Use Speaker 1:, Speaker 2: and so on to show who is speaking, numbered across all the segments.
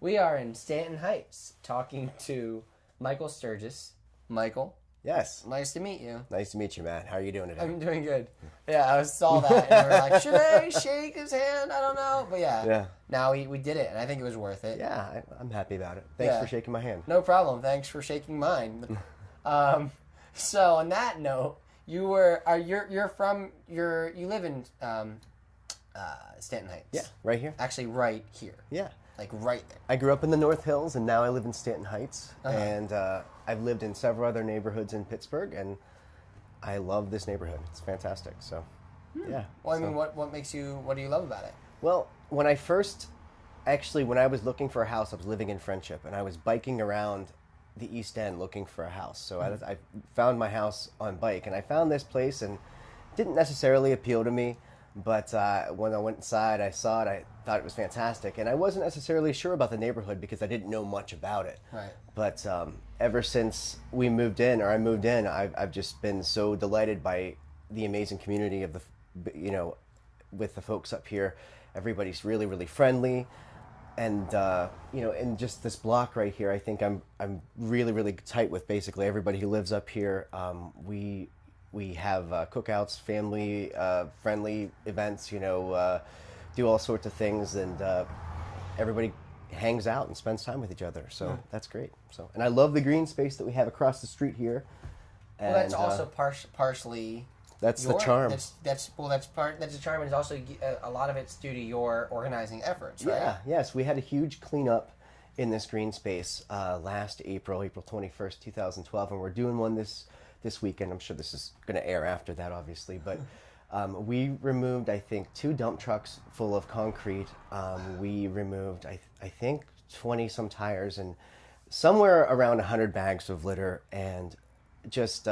Speaker 1: We are in Stanton Heights talking to Michael Sturges. Michael.
Speaker 2: Yes.
Speaker 1: Nice to meet you.
Speaker 2: Nice to meet you, Matt. How are you doing today?
Speaker 1: I'm doing good. Yeah, I saw that and we were like, should I shake his hand? I don't know. But yeah. Now we did it and I think it was worth it.
Speaker 2: Yeah, I'm happy about it. Thanks for shaking my hand.
Speaker 1: No problem. Thanks for shaking mine. So on that note, you live in Stanton Heights.
Speaker 2: Yeah, right here.
Speaker 1: Actually, right here.
Speaker 2: Yeah.
Speaker 1: Like right there.
Speaker 2: I grew up in the North Hills, and now I live in Stanton Heights. And I've lived in several other neighborhoods in Pittsburgh, and I love this neighborhood. It's fantastic. So, yeah.
Speaker 1: Well, I mean, what do you love about it?
Speaker 2: Well, when I was looking for a house, I was living in Friendship, and I was biking around the East End looking for a house. So I found my house on bike, and I found this place, and it didn't necessarily appeal to me. But when I went inside, I saw it, I thought it was fantastic. And I wasn't necessarily sure about the neighborhood because I didn't know much about it.
Speaker 1: Right.
Speaker 2: But ever since I moved in, I've just been so delighted by the amazing community of with the folks up here. Everybody's really, really friendly. And, in just this block right here, I think I'm really, really tight with basically everybody who lives up here. We have cookouts, family friendly events, do all sorts of things, and everybody hangs out and spends time with each other. So that's great. So, and I love the green space that we have across the street here.
Speaker 1: And, well, that's also partially.
Speaker 2: That's the charm.
Speaker 1: That's the charm, and it's also a lot of it's due to your organizing efforts, right?
Speaker 2: Yeah. Yes, we had a huge cleanup in this green space last April 21st, 2012, and we're doing one this weekend. I'm sure this is going to air after that, obviously, but we removed, I think, 2 dump trucks full of concrete. We removed, I think, 20 some tires and somewhere around 100 bags of litter, and just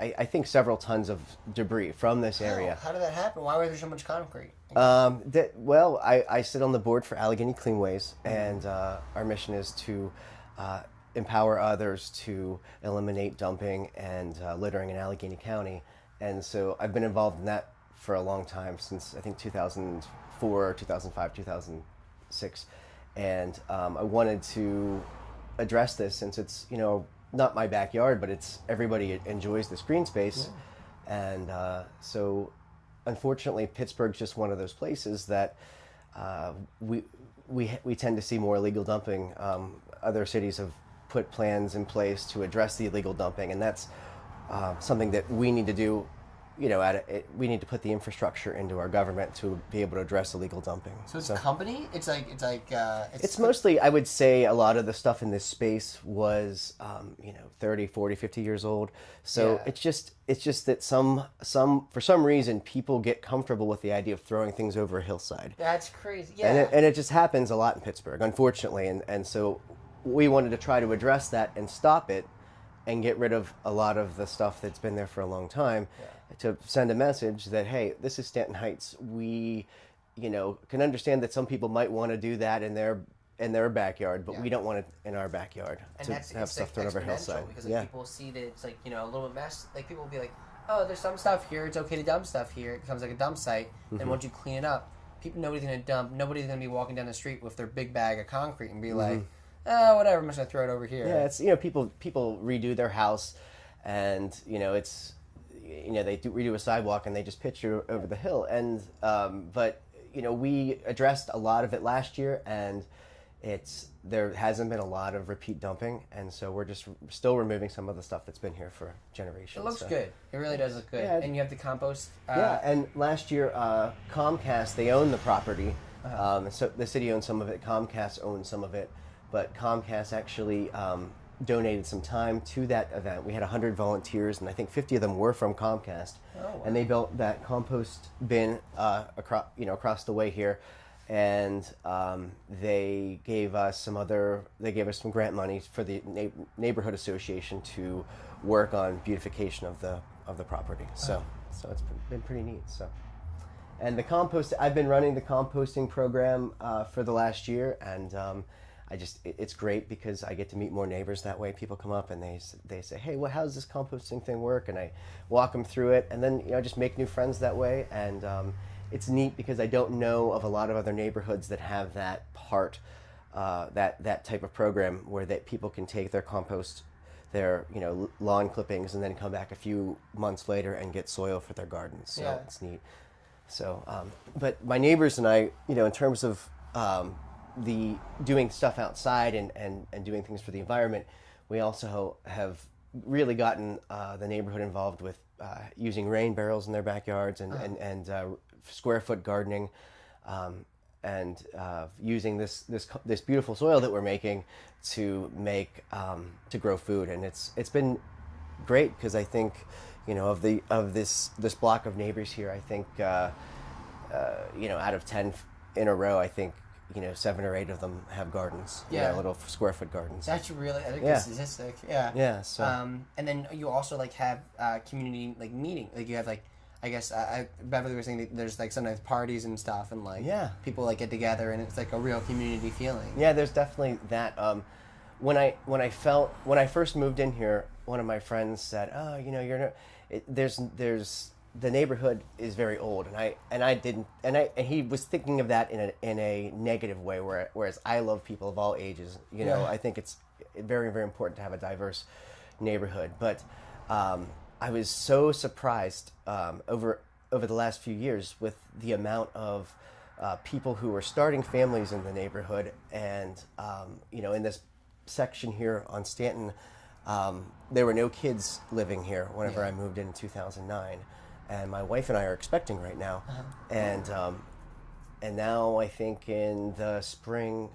Speaker 2: I think several tons of debris from this area.
Speaker 1: How did that happen? Why was there so much concrete?
Speaker 2: I sit on the board for Allegheny Cleanways, and our mission is to empower others to eliminate dumping and littering in Allegheny County. And so I've been involved in that for a long time, since I think 2004, 2005, 2006. And I wanted to address this since it's, not my backyard, but everybody enjoys this green space. Yeah. And so unfortunately, Pittsburgh's just one of those places that we tend to see more illegal dumping. Other cities have put plans in place to address the illegal dumping, and that's something that we need to do. We need to put the infrastructure into our government to be able to address illegal dumping.
Speaker 1: So it's a company? It's
Speaker 2: mostly, I would say, a lot of the stuff in this space was 30, 40, 50 years old. So it's just that for some reason people get comfortable with the idea of throwing things over a hillside.
Speaker 1: That's crazy. Yeah.
Speaker 2: And it just happens a lot in Pittsburgh, unfortunately. And so we wanted to try to address that and stop it and get rid of a lot of the stuff that's been there for a long time, to send a message that, hey, this is Stanton Heights. We, can understand that some people might want to do that in their backyard, but we don't want it in our backyard to have stuff thrown over a hillside.
Speaker 1: Because people see that it's a little bit mess. Like, people will be like, oh, there's some stuff here. It's okay to dump stuff here. It becomes like a dump site. And once you clean it up, nobody's going to dump. Nobody's going to be walking down the street with their big bag of concrete and be like, oh, whatever, I'm just going to throw it over here.
Speaker 2: Yeah, it's, people redo their house, and, it's, they redo a sidewalk and they just pitch you over the hill. And, but, we addressed a lot of it last year, and there hasn't been a lot of repeat dumping, and so we're just still removing some of the stuff that's been here for generations.
Speaker 1: It looks good. It really does look good. Yeah. And you have the compost.
Speaker 2: And last year, Comcast, they own the property. So the city owns some of it, Comcast owns some of it. But Comcast actually donated some time to that event. We had 100 volunteers, and I think 50 of them were from Comcast. Oh, wow. And they built that compost bin across the way here, and they gave us some grant money for the neighborhood association to work on beautification of the property. So it's been pretty neat. So. And I've been running the composting program for the last year, and it's great because I get to meet more neighbors that way. People come up and they say, hey, how does this composting thing work? And I walk them through it, and then just make new friends that way. And it's neat because I don't know of a lot of other neighborhoods that have that part that type of program where that people can take their compost, their lawn clippings, and then come back a few months later and get soil for their gardens. So it's neat. So, but my neighbors and I, in terms of the doing stuff outside and doing things for the environment, we also have really gotten the neighborhood involved with using rain barrels in their backyards and square foot gardening, and using this beautiful soil that we're making to grow food. And it's been great, because I think of this block of neighbors here, I think out of 10 in a row, I think 7 or 8 of them have gardens. Little square foot gardens.
Speaker 1: That's really, I think, a statistic.
Speaker 2: Yeah. So
Speaker 1: and then you also have community meeting. You have I guess Beverly was saying that there's sometimes parties and stuff, and people get together, and it's a real community feeling.
Speaker 2: Yeah, there's definitely that. When I first moved in here, one of my friends said, "Oh, there's the neighborhood is very old," and he was thinking of that in a negative way, whereas I love people of all ages. I think it's very, very important to have a diverse neighborhood, but I was so surprised over the last few years with the amount of people who were starting families in the neighborhood. And in this section here on Stanton, there were no kids living here whenever I moved in 2009, and my wife and I are expecting right now. And now I think in the spring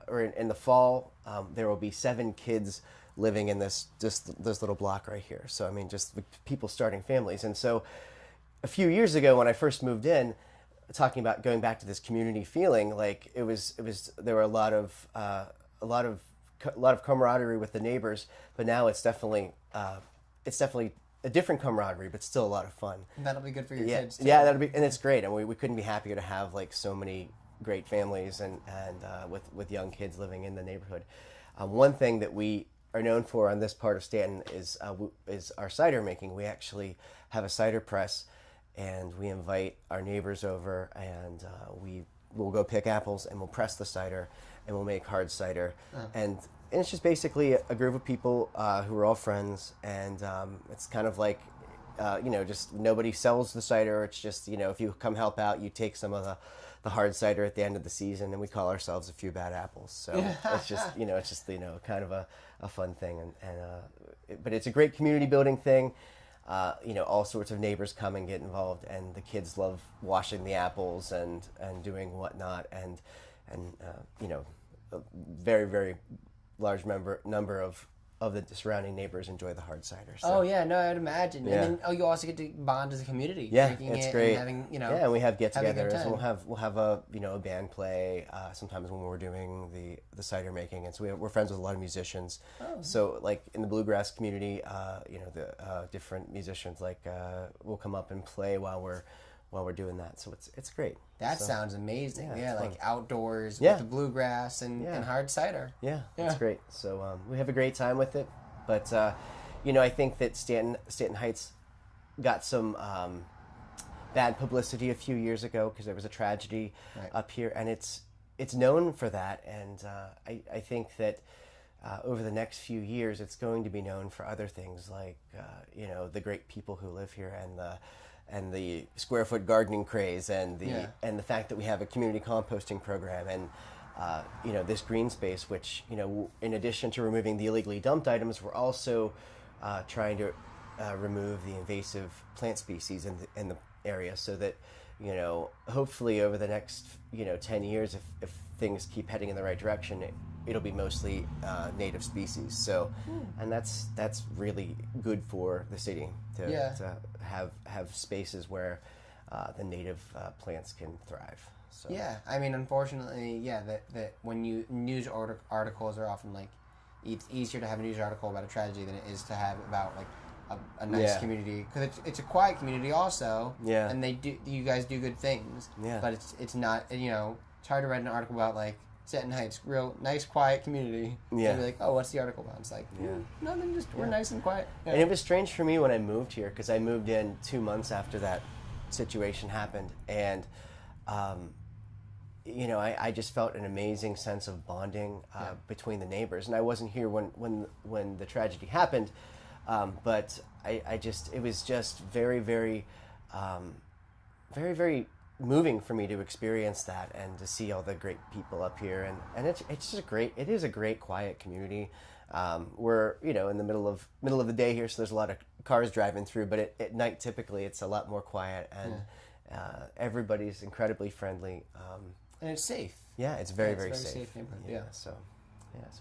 Speaker 2: or in the fall, there will be 7 kids living in this little block right here. So I mean, just people starting families. And so a few years ago, when I first moved in, talking about going back to this community feeling, it was there were a lot of camaraderie with the neighbors. But now it's definitely a different camaraderie, but still a lot of fun.
Speaker 1: And that'll be good for your kids too.
Speaker 2: Yeah, that'll be, and it's great. And we couldn't be happier to have so many great families and with young kids living in the neighborhood. One thing that we are known for on this part of Stanton is our cider making. We actually have a cider press, and we invite our neighbors over, and we'll go pick apples, and we'll press the cider, and we'll make hard cider. And it's just basically a group of people who are all friends, and it's kind of just nobody sells the cider. It's just, if you come help out, you take some of the hard cider at the end of the season, and we call ourselves a few bad apples. So it's just, kind of a fun thing. But it's a great community building thing. All sorts of neighbors come and get involved, and the kids love washing the apples and doing whatnot. And a very, very large number of the surrounding neighbors enjoy the hard cider. So.
Speaker 1: Oh yeah, no, I'd imagine. Yeah. And then you also get to bond as a community.
Speaker 2: Yeah,
Speaker 1: drinking
Speaker 2: it's
Speaker 1: it
Speaker 2: great.
Speaker 1: And having,
Speaker 2: and we have get-togethers, and we'll have a band play sometimes when we're doing the cider making, and so we're friends with a lot of musicians. Oh. So in the bluegrass community, the different musicians will come up and play while we're doing that. So it's great.
Speaker 1: That sounds amazing. Yeah, outdoors
Speaker 2: with
Speaker 1: the bluegrass and hard cider.
Speaker 2: Yeah, it's great. So we have a great time with it. But I think that Stanton Heights got some bad publicity a few years ago because there was a tragedy up here, and it's known for that. And I think that over the next few years, it's going to be known for other things the great people who live here, and the square foot gardening craze, and the fact that we have a community composting program, and this green space, which in addition to removing the illegally dumped items, we're also trying to remove the invasive plant species in the area, so that hopefully over the next 10 years, if things keep heading in the right direction, it'll be mostly native species. So, and that's really good for the city to have spaces where the native plants can thrive. So.
Speaker 1: Yeah, I mean, unfortunately, that when news articles are often it's easier to have a news article about a tragedy than it is to have about a nice community, because it's a quiet community also. Yeah, and you guys do good things. Yeah, but it's not it's hard to write an article about Stanton Heights, real nice, quiet community. Yeah. And be oh, what's the article about? It's nothing, just we're nice and quiet. Yeah.
Speaker 2: And it was strange for me when I moved here, because I moved in 2 months after that situation happened, and I just felt an amazing sense of bonding between the neighbors. And I wasn't here when the tragedy happened, but it was just very, very, very, very moving for me to experience that and to see all the great people up here. And it is a great quiet community. We're in the middle of the day here, so there's a lot of cars driving through. But at night, typically, it's a lot more quiet, and everybody's incredibly friendly.
Speaker 1: And it's safe.
Speaker 2: Yeah, it's very, very safe.
Speaker 1: Safe neighborhood.
Speaker 2: Yeah. So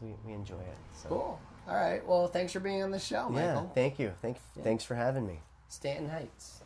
Speaker 2: we enjoy it. So.
Speaker 1: Cool. All right. Well, thanks for being on the show, Michael.
Speaker 2: Yeah. Thank you. Thanks for having me.
Speaker 1: Stanton Heights.